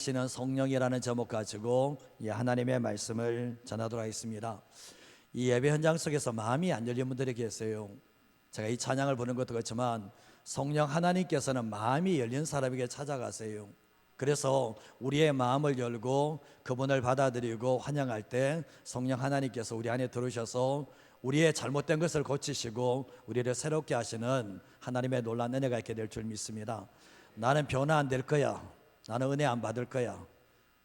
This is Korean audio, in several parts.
시는 성령이라는 제목 가지고 하나님의 말씀을 전하도록 하겠습니다. 이 예배 현장 속에서 마음이 안 열린 분들이 계세요. 제가 이 찬양을 부르는 것도 그렇지만 성령 하나님께서는 마음이 열린 사람에게 찾아가세요. 그래서 우리의 마음을 열고 그분을 받아들이고 환영할 때 성령 하나님께서 우리 안에 들어오셔서 우리의 잘못된 것을 고치시고 우리를 새롭게 하시는 하나님의 놀라운 은혜가 있게 될 줄 믿습니다. 나는 변화 안 될 거야, 나는 은혜 안 받을 거야,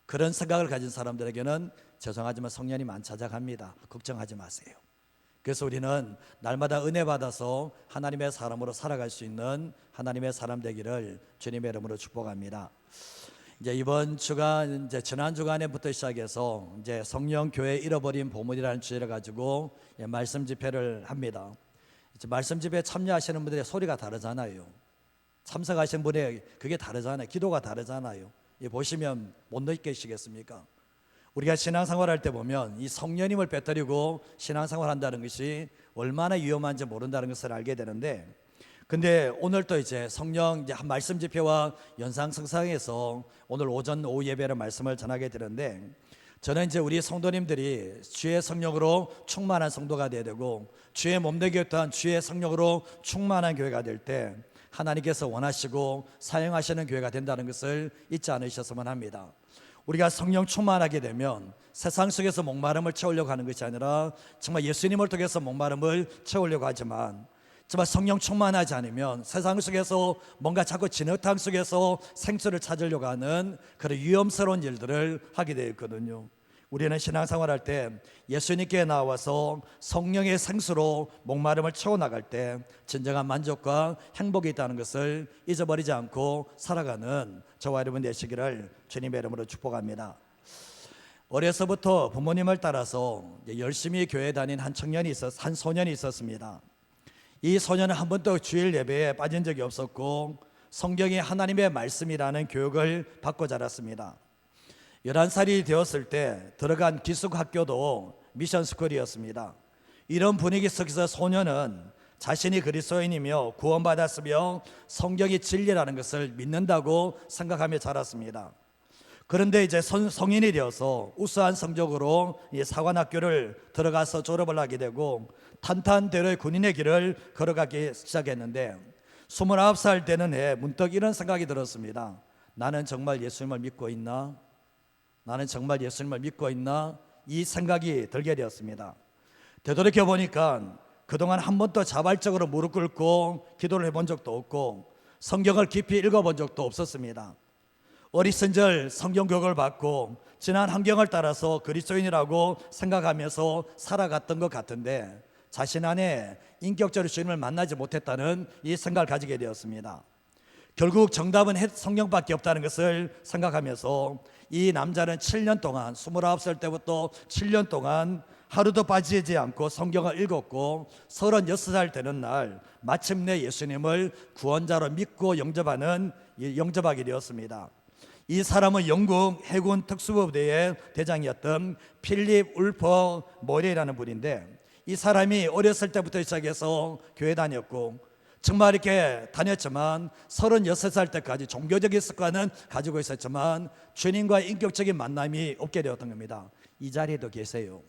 그런 생각을 가진 사람들에게는 죄송하지만 성령님 안 찾아갑니다. 걱정하지 마세요. 그래서 우리는 날마다 은혜 받아서 하나님의 사람으로 살아갈 수 있는 하나님의 사람 되기를 주님의 이름으로 축복합니다. 이제 이번 주간, 이제 지난 주간에부터 시작해서 이제 성령 교회 잃어버린 보물이라는 주제를 가지고 말씀 집회를 합니다. 이제 말씀 집회에 참여하시는 분들의 소리가 다르잖아요. 참석하신 분의 그게 다르잖아요. 기도가 다르잖아요. 보시면 못 느끼시겠습니까? 우리가 신앙생활 할 때 보면 이 성령님을 빼뜨리고 신앙생활 한다는 것이 얼마나 위험한지 모른다는 것을 알게 되는데, 근데 오늘 또 이제 성령 이제 한 말씀 집회와 연상성상에서 오늘 오전 오후 예배를 말씀을 전하게 되는데, 저는 이제 우리 성도님들이 주의 성령으로 충만한 성도가 되어야 되고 주의 몸되게 또한 주의 성령으로 충만한 교회가 될 때 하나님께서 원하시고 사용하시는 교회가 된다는 것을 잊지 않으셨으면 합니다. 우리가 성령 충만하게 되면 세상 속에서 목마름을 채우려고 하는 것이 아니라 정말 예수님을 통해서 목마름을 채우려고 하지만, 정말 성령 충만하지 않으면 세상 속에서 뭔가 자꾸 진흙탕 속에서 생수를 찾으려고 하는 그런 위험스러운 일들을 하게 되어 있거든요. 우리는 신앙생활 할 때 예수님께 나와서 성령의 생수로 목마름을 채워나갈 때 진정한 만족과 행복이 있다는 것을 잊어버리지 않고 살아가는 저와 여러분 되시기를 주님의 이름으로 축복합니다. 어려서부터 부모님을 따라서 열심히 교회 다닌 한 소년이 있었습니다. 이 소년은 한 번도 주일 예배에 빠진 적이 없었고 성경이 하나님의 말씀이라는 교육을 받고 자랐습니다. 11살이 되었을 때 들어간 기숙학교도 미션스쿨이었습니다. 이런 분위기 속에서 소년은 자신이 그리스도인이며 구원받았으며 성경이 진리라는 것을 믿는다고 생각하며 자랐습니다. 그런데 이제 성인이 되어서 우수한 성적으로 사관학교를 들어가서 졸업을 하게 되고 탄탄대로의 군인의 길을 걸어가기 시작했는데, 29살 되는 해 문득 이런 생각이 들었습니다. 나는 정말 예수님을 믿고 있나? 나는 정말 예수님을 믿고 있나? 이 생각이 들게 되었습니다. 되돌이켜 보니까 그동안 한 번도 자발적으로 무릎 꿇고 기도를 해본 적도 없고 성경을 깊이 읽어본 적도 없었습니다. 어리선절 성경 교육을 받고 지난 환경을 따라서 그리스도인이라고 생각하면서 살아갔던 것 같은데 자신 안에 인격적으로 주님을 만나지 못했다는 이 생각을 가지게 되었습니다. 결국 정답은 성경밖에 없다는 것을 생각하면서 이 남자는 7년 동안 29살 때부터 7년 동안 하루도 빠지지 않고 성경을 읽었고 36살 되는 날 마침내 예수님을 구원자로 믿고 영접하게 되었습니다. 이 사람은 영국 해군 특수부대의 대장이었던 필립 울퍼 모레라는 분인데, 이 사람이 어렸을 때부터 시작해서 교회 다녔고 정말 이렇게 다녔지만 36살 때까지 종교적인 습관은 가지고 있었지만 주님과 인격적인 만남이 없게 되었던 겁니다. 이 자리에도 계세요.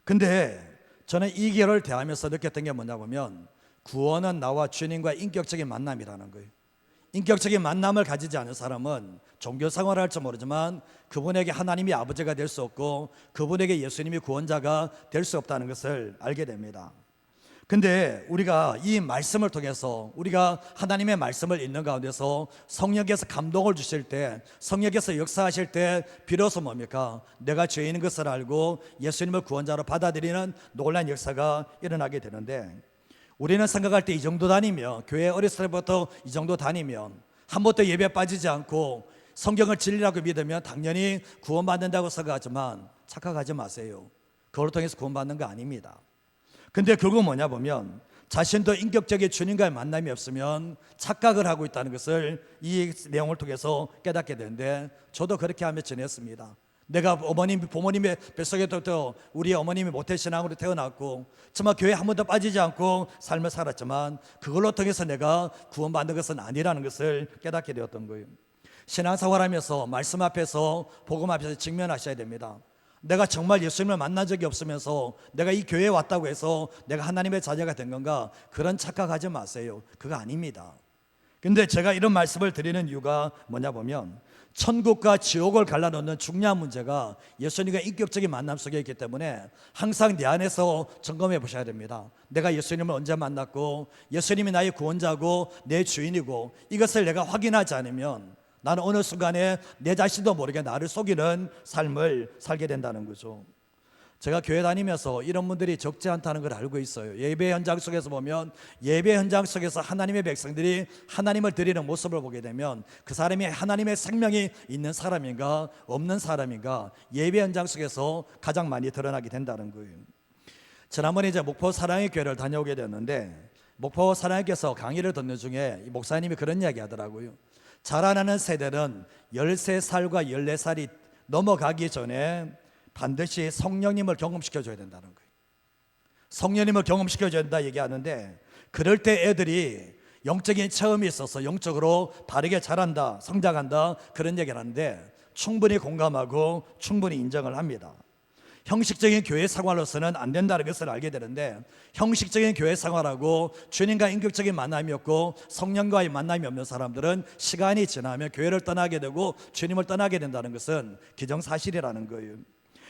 근데 저는 이 길을 대하면서 느꼈던 게 뭐냐 보면 구원은 나와 주님과 인격적인 만남이라는 거예요. 인격적인 만남을 가지지 않은 사람은 종교 생활을 할지 모르지만 그분에게 하나님이 아버지가 될 수 없고 그분에게 예수님이 구원자가 될 수 없다는 것을 알게 됩니다. 근데 우리가 이 말씀을 통해서 우리가 하나님의 말씀을 읽는 가운데서 성령께서 감동을 주실 때, 성령께서 역사하실 때 비로소 뭡니까? 내가 죄인인 것을 알고 예수님을 구원자로 받아들이는 놀라운 역사가 일어나게 되는데, 우리는 생각할 때 이 정도 다니면, 교회 어렸을 때부터 이 정도 다니면, 한 번도 예배에 빠지지 않고 성경을 진리라고 믿으면 당연히 구원받는다고 생각하지만 착각하지 마세요. 그걸 통해서 구원받는 거 아닙니다. 근데 결국 뭐냐 보면 자신도 인격적인 주님과의 만남이 없으면 착각을 하고 있다는 것을 이 내용을 통해서 깨닫게 되는데, 저도 그렇게 하며 지냈습니다. 내가 부모님의 뱃속에부터 우리 어머님이 모태신앙으로 태어났고 정말 교회 한 번도 빠지지 않고 삶을 살았지만 그걸로 통해서 내가 구원받는 것은 아니라는 것을 깨닫게 되었던 거예요. 신앙생활 하면서 말씀 앞에서 복음 앞에서 직면하셔야 됩니다. 내가 정말 예수님을 만난 적이 없으면서 내가 이 교회에 왔다고 해서 내가 하나님의 자녀가 된 건가? 그런 착각하지 마세요. 그거 아닙니다. 근데 제가 이런 말씀을 드리는 이유가 뭐냐 보면 천국과 지옥을 갈라놓는 중요한 문제가 예수님과 인격적인 만남 속에 있기 때문에 항상 내 안에서 점검해 보셔야 됩니다. 내가 예수님을 언제 만났고 예수님이 나의 구원자고 내 주인이고 이것을 내가 확인하지 않으면 나는 어느 순간에 내 자신도 모르게 나를 속이는 삶을 살게 된다는 거죠. 제가 교회 다니면서 이런 분들이 적지 않다는 걸 알고 있어요. 예배 현장 속에서 보면 예배 현장 속에서 하나님의 백성들이 하나님을 드리는 모습을 보게 되면 그 사람이 하나님의 생명이 있는 사람인가 없는 사람인가 예배 현장 속에서 가장 많이 드러나게 된다는 거예요. 지난번에 이제 목포 사랑의 교회를 다녀오게 되었는데 목포 사랑의 교회에서 강의를 듣는 중에 목사님이 그런 이야기 하더라고요. 자라나는 세대는 13살과 14살이 넘어가기 전에 반드시 성령님을 경험시켜줘야 된다는 거예요. 성령님을 경험시켜줘야 된다 얘기하는데 그럴 때 애들이 영적인 체험이 있어서 영적으로 바르게 자란다, 성장한다 그런 얘기를 하는데 충분히 공감하고 충분히 인정을 합니다. 형식적인 교회 생활로서는 안 된다는 것을 알게 되는데 형식적인 교회 생활하고 주님과 인격적인 만남이 없고 성령과의 만남이 없는 사람들은 시간이 지나면 교회를 떠나게 되고 주님을 떠나게 된다는 것은 기정사실이라는 거예요.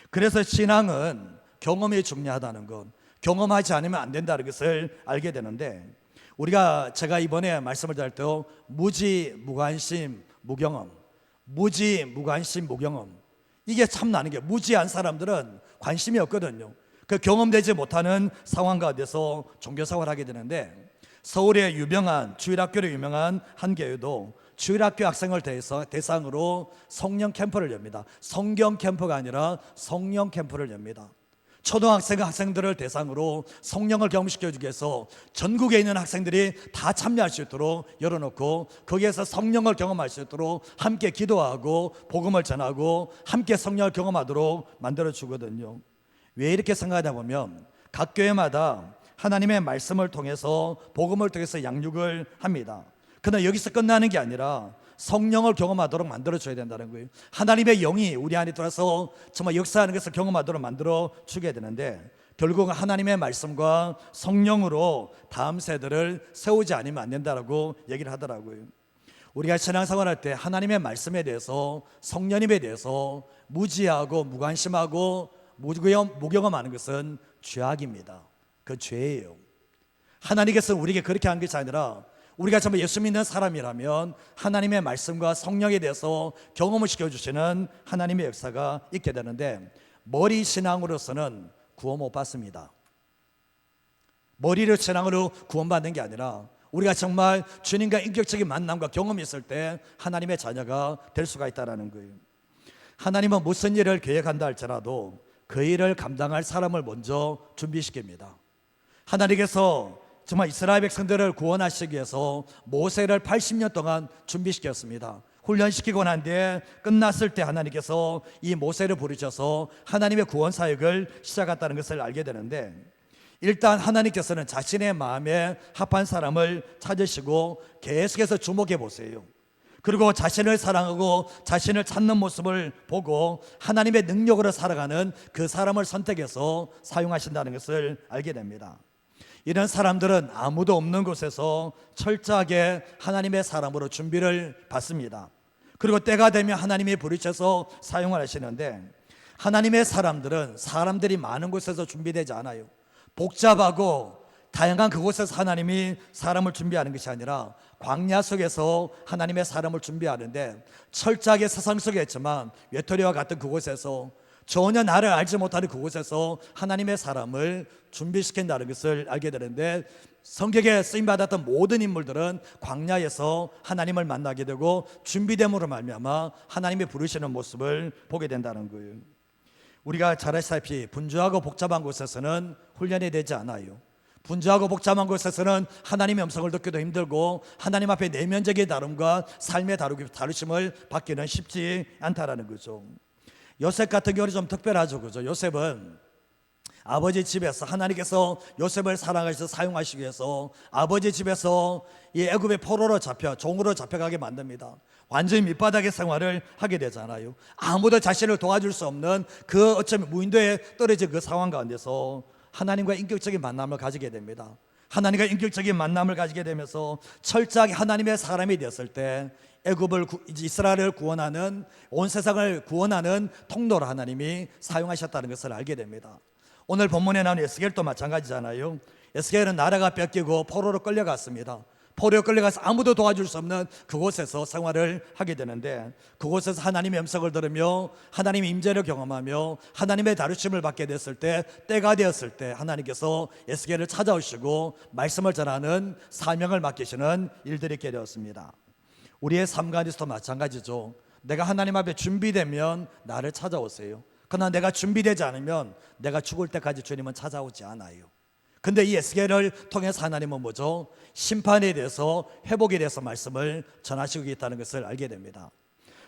그래서 신앙은 경험이 중요하다는 것, 경험하지 않으면 안 된다는 것을 알게 되는데 제가 이번에 말씀을 드릴 때 무지, 무관심, 무경험, 무지, 무관심, 무경험 이게 참 나는 게 무지한 사람들은 관심이 없거든요. 그 경험되지 못하는 상황 가운데서 종교생활을 하게 되는데 서울의 유명한 주일학교로 유명한 한 교회도 주일학교 학생을 대상으로 성령 캠프를 엽니다. 성경 캠프가 아니라 성령 캠프를 엽니다. 초등학생 학생들을 대상으로 성령을 경험시켜주기 위해서 전국에 있는 학생들이 다 참여할 수 있도록 열어놓고 거기에서 성령을 경험할 수 있도록 함께 기도하고 복음을 전하고 함께 성령을 경험하도록 만들어주거든요. 왜 이렇게 생각하다 보면 각 교회마다 하나님의 말씀을 통해서 복음을 통해서 양육을 합니다. 그러나 여기서 끝나는 게 아니라 성령을 경험하도록 만들어줘야 된다는 거예요. 하나님의 영이 우리 안에 들어서 정말 역사하는 것을 경험하도록 만들어주게 되는데 결국은 하나님의 말씀과 성령으로 다음 세대를 세우지 않으면 안 된다고 얘기를 하더라고요. 우리가 신앙생활할 때 하나님의 말씀에 대해서 성령님에 대해서 무지하고 무관심하고 무경험하는 것은 죄악입니다. 그 죄예요. 하나님께서 우리에게 그렇게 한 것이 아니라 우리가 정말 예수 믿는 사람이라면 하나님의 말씀과 성령에 대해서 경험을 시켜주시는 하나님의 역사가 있게 되는데 머리 신앙으로서는 구원 못 받습니다. 머리를 신앙으로 구원받는 게 아니라 우리가 정말 주님과 인격적인 만남과 경험이 있을 때 하나님의 자녀가 될 수가 있다는 거예요. 하나님은 무슨 일을 계획한다 할지라도 그 일을 감당할 사람을 먼저 준비시킵니다. 하나님께서 정말 이스라엘 백성들을 구원하시기 위해서 모세를 80년 동안 준비시켰습니다. 훈련시키고 난 뒤에 끝났을 때 하나님께서 이 모세를 부르셔서 하나님의 구원 사역을 시작했다는 것을 알게 되는데 일단 하나님께서는 자신의 마음에 합한 사람을 찾으시고 계속해서 주목해 보세요. 그리고 자신을 사랑하고 자신을 찾는 모습을 보고 하나님의 능력으로 살아가는 그 사람을 선택해서 사용하신다는 것을 알게 됩니다. 이런 사람들은 아무도 없는 곳에서 철저하게 하나님의 사람으로 준비를 받습니다. 그리고 때가 되면 하나님이 부르셔서 사용을 하시는데 하나님의 사람들은 사람들이 많은 곳에서 준비되지 않아요. 복잡하고 다양한 그곳에서 하나님이 사람을 준비하는 것이 아니라 광야 속에서 하나님의 사람을 준비하는데 철저하게 세상 속에 있지만 외톨이와 같은 그곳에서 전혀 나를 알지 못하는 그곳에서 하나님의 사람을 준비시킨다는 것을 알게 되는데 성경에 쓰임받았던 모든 인물들은 광야에서 하나님을 만나게 되고 준비됨으로 말미암아 하나님이 부르시는 모습을 보게 된다는 거예요. 우리가 잘 아시다시피 분주하고 복잡한 곳에서는 훈련이 되지 않아요. 분주하고 복잡한 곳에서는 하나님의 음성을 듣기도 힘들고 하나님 앞에 내면적인 다름과 삶의 다루심을 받기는 쉽지 않다라는 거죠. 요셉 같은 경우는 좀 특별하죠, 그죠? 요셉은 아버지 집에서 하나님께서 요셉을 사랑하셔서 사용하시기 위해서 아버지 집에서 이 애굽의 포로로 잡혀 종으로 잡혀가게 만듭니다. 완전히 밑바닥의 생활을 하게 되잖아요. 아무도 자신을 도와줄 수 없는 그 어쩌면 무인도에 떨어진 그 상황 가운데서 하나님과 인격적인 만남을 가지게 됩니다. 하나님과 인격적인 만남을 가지게 되면서 철저하게 하나님의 사람이 되었을 때 애굽을 이스라엘을 구원하는 온 세상을 구원하는 통로로 하나님이 사용하셨다는 것을 알게 됩니다. 오늘 본문에 나오는 에스겔도 마찬가지잖아요. 에스겔은 나라가 뺏기고 포로로 끌려갔습니다. 포로로 끌려가서 아무도 도와줄 수 없는 그곳에서 생활을 하게 되는데, 그곳에서 하나님의 음성을 들으며 하나님의 임재를 경험하며 하나님의 다루심을 받게 됐을 때, 때가 되었을 때 하나님께서 에스겔을 찾아오시고 말씀을 전하는 사명을 맡기시는 일들이 있게 되었습니다. 우리의 삶 가운데서도 마찬가지죠. 내가 하나님 앞에 준비되면 나를 찾아오세요. 그러나 내가 준비되지 않으면 내가 죽을 때까지 주님은 찾아오지 않아요. 근데 이 에스겔을 통해서 하나님은 뭐죠? 심판에 대해서, 회복에 대해서 말씀을 전하시고 있다는 것을 알게 됩니다.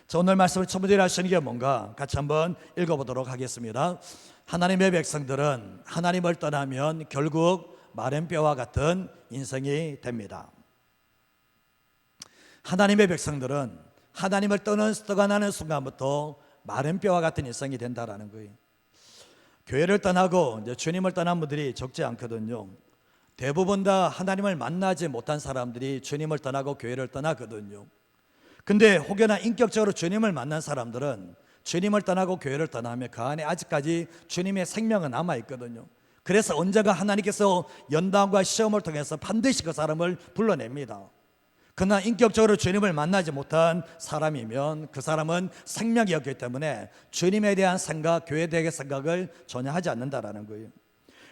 자, 오늘 말씀을 첨부되어 하시는 게 뭔가 같이 한번 읽어보도록 하겠습니다. 하나님의 백성들은 하나님을 떠나면 결국 마른 뼈와 같은 인생이 됩니다. 하나님의 백성들은 하나님을 떠나는 순간부터 마른 뼈와 같은 인생이 된다라는 거예요. 교회를 떠나고 이제 주님을 떠난 분들이 적지 않거든요. 대부분 다 하나님을 만나지 못한 사람들이 주님을 떠나고 교회를 떠나거든요. 근데 혹여나 인격적으로 주님을 만난 사람들은 주님을 떠나고 교회를 떠나면 그 안에 아직까지 주님의 생명은 남아있거든요. 그래서 언젠가 하나님께서 연단과 시험을 통해서 반드시 그 사람을 불러냅니다. 그러나 인격적으로 주님을 만나지 못한 사람이면 그 사람은 생명이 없기 때문에 주님에 대한 생각, 교회에 대한 생각을 전혀 하지 않는다라는 거예요.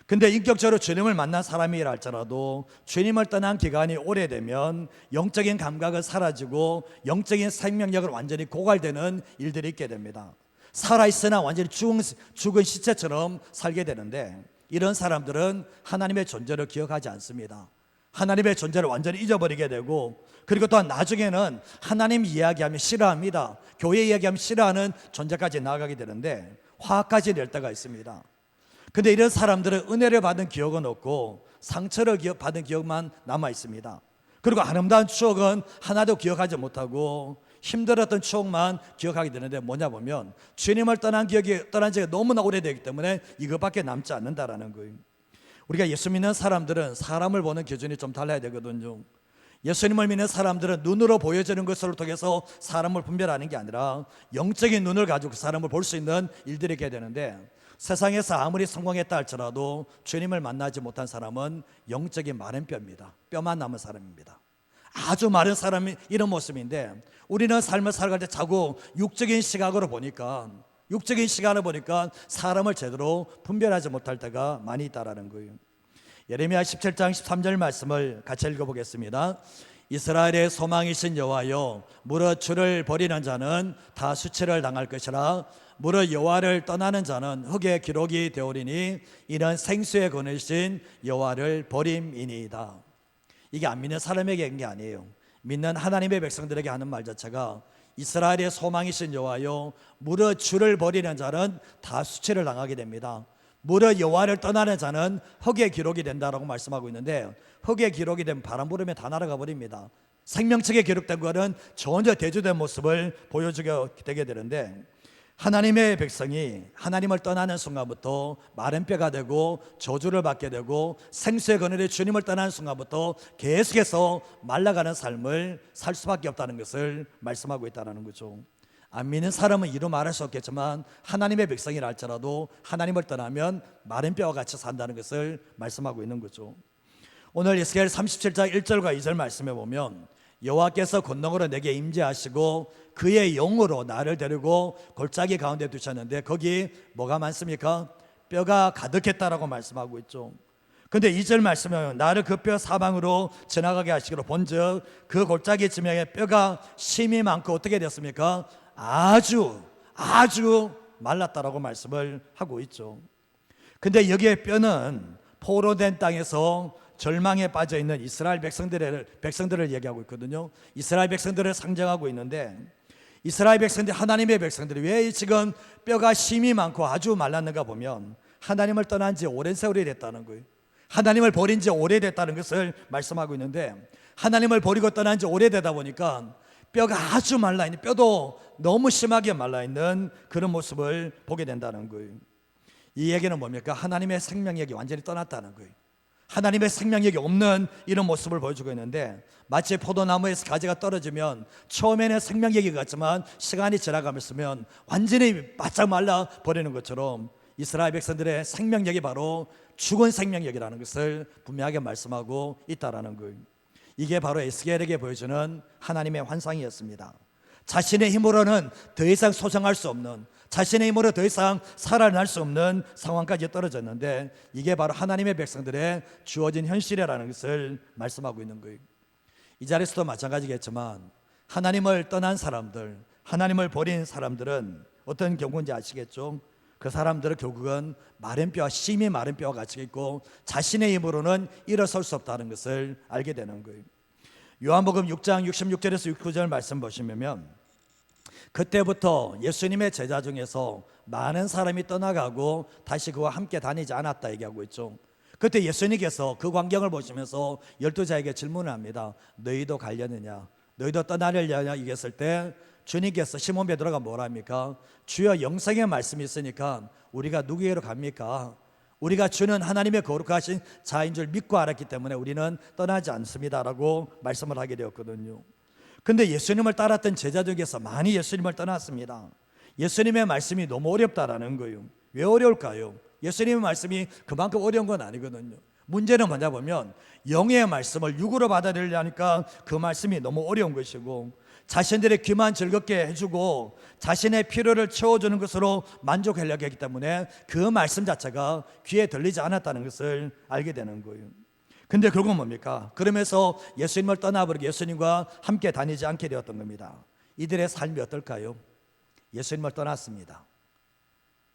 근데 인격적으로 주님을 만난 사람이라 할지라도 주님을 떠난 기간이 오래되면 영적인 감각은 사라지고 영적인 생명력을 완전히 고갈되는 일들이 있게 됩니다. 살아있으나 완전히 죽은 시체처럼 살게 되는데, 이런 사람들은 하나님의 존재를 기억하지 않습니다. 하나님의 존재를 완전히 잊어버리게 되고, 그리고 또한 나중에는 하나님 이야기하면 싫어합니다. 교회 이야기하면 싫어하는 존재까지 나아가게 되는데 화까지 낼 때가 있습니다. 근데 이런 사람들은 은혜를 받은 기억은 없고 상처를 받은 기억만 남아 있습니다. 그리고 아름다운 추억은 하나도 기억하지 못하고 힘들었던 추억만 기억하게 되는데, 뭐냐 보면 주님을 떠난 지가 너무나 오래되기 때문에 이것밖에 남지 않는다라는 거예요. 우리가 예수 믿는 사람들은 사람을 보는 기준이 좀 달라야 되거든요. 예수님을 믿는 사람들은 눈으로 보여지는 것을 통해서 사람을 분별하는 게 아니라 영적인 눈을 가지고 그 사람을 볼 수 있는 일들이 있게 되는데, 세상에서 아무리 성공했다 할지라도 주님을 만나지 못한 사람은 영적인 마른 뼈입니다. 뼈만 남은 사람입니다. 아주 마른 사람이 이런 모습인데, 우리는 삶을 살아갈 때 자꾸 육적인 시각으로 보니까 사람을 제대로 분별하지 못할 때가 많이 있다라는 거예요. 예레미야 17장 13절 말씀을 같이 읽어보겠습니다. 이스라엘의 소망이신 여호와여, 무릇 주를 버리는 자는 다 수치를 당할 것이라. 무릇 여호와를 떠나는 자는 흙의 기록이 되오리니 이는 생수의 근이신 여호와를 버림이니이다. 이게 안 믿는 사람에게 한 게 아니에요. 믿는 하나님의 백성들에게 하는 말 자체가, 이스라엘의 소망이신 여호와여, 무릇 주를 버리는 자는 다 수치를 당하게 됩니다. 무릇 여호와를 떠나는 자는 흙의 기록이 된다라고 말씀하고 있는데, 흙의 기록이 되면 바람 부르면 다 날아가 버립니다. 생명책에 기록된 것은 전혀 대조된 모습을 보여주게 되게 되는데, 하나님의 백성이 하나님을 떠나는 순간부터 마른 뼈가 되고 저주를 받게 되고, 생수의 그늘에 주님을 떠나는 순간부터 계속해서 말라가는 삶을 살 수밖에 없다는 것을 말씀하고 있다는 거죠. 안 믿는 사람은 이루 말할 수 없겠지만 하나님의 백성이라 할지라도 하나님을 떠나면 마른 뼈와 같이 산다는 것을 말씀하고 있는 거죠. 오늘 에스겔 37장 1절과 2절 말씀에 보면, 여호와께서 권능으로 내게 임재하시고 그의 영으로 나를 데리고 골짜기 가운데 두셨는데 거기 뭐가 많습니까? 뼈가 가득했다라고 말씀하고 있죠. 근데 2절 말씀은 나를 그 뼈 사방으로 지나가게 하시기로 본즉 그 골짜기 지명에 뼈가 심이 많고 어떻게 됐습니까? 아주 말랐다라고 말씀을 하고 있죠. 근데 여기에 뼈는 포로된 땅에서 절망에 빠져 있는 이스라엘 백성들을 얘기하고 있거든요. 이스라엘 백성들을 상징하고 있는데, 이스라엘 백성들, 하나님의 백성들이 왜 지금 뼈가 심이 많고 아주 말랐는가 보면 하나님을 떠난 지 오랜 세월이 됐다는 거예요. 하나님을 버린 지 오래됐다는 것을 말씀하고 있는데, 하나님을 버리고 떠난 지 오래되다 보니까 뼈가 아주 말라있는, 뼈도 너무 심하게 말라있는 그런 모습을 보게 된다는 거예요. 이 얘기는 뭡니까? 하나님의 생명력이 완전히 떠났다는 거예요. 하나님의 생명력이 없는 이런 모습을 보여주고 있는데, 마치 포도나무에서 가지가 떨어지면 처음에는 생명력이 같지만 시간이 지나가면서 완전히 바짝 말라 버리는 것처럼 이스라엘 백성들의 생명력이 바로 죽은 생명력이라는 것을 분명하게 말씀하고 있다라는 거예요. 이게 바로 에스겔에게 보여주는 하나님의 환상이었습니다. 자신의 힘으로는 더 이상 소생할 수 없는, 자신의 힘으로 더 이상 살아날 수 없는 상황까지 떨어졌는데, 이게 바로 하나님의 백성들의 주어진 현실이라는 것을 말씀하고 있는 거예요. 이 자리에서도 마찬가지겠지만 하나님을 떠난 사람들, 하나님을 버린 사람들은 어떤 경우인지 아시겠죠? 그 사람들은 결국은 마른 뼈, 심이 마른 뼈와 같이 있고 자신의 힘으로는 일어설 수 없다는 것을 알게 되는 거예요. 요한복음 6장 66절에서 69절 말씀 보시면, 그때부터 예수님의 제자 중에서 많은 사람이 떠나가고 다시 그와 함께 다니지 않았다 얘기하고 있죠. 그때 예수님께서 그 광경을 보시면서 12자에게 질문을 합니다. 너희도 가려느냐? 너희도 떠나려냐? 얘기했을 때 주님께서 시몬 베드로가 뭐라 합니까? 주여, 영생의 말씀이 있으니까 우리가 누구에게로 갑니까? 우리가 주는 하나님의 거룩하신 자인 줄 믿고 알았기 때문에 우리는 떠나지 않습니다라고 말씀을 하게 되었거든요. 근데 예수님을 따랐던 제자 중에서 많이 예수님을 떠났습니다. 예수님의 말씀이 너무 어렵다라는 거예요. 왜 어려울까요? 예수님의 말씀이 그만큼 어려운 건 아니거든요. 문제는 뭐냐 보면 영의 말씀을 육으로 받아들이려니까 그 말씀이 너무 어려운 것이고, 자신들의 귀만 즐겁게 해주고 자신의 필요를 채워주는 것으로 만족하려고 했기 때문에 그 말씀 자체가 귀에 들리지 않았다는 것을 알게 되는 거예요. 근데 결국은 뭡니까? 그러면서 예수님을 떠나버리고 예수님과 함께 다니지 않게 되었던 겁니다. 이들의 삶이 어떨까요? 예수님을 떠났습니다.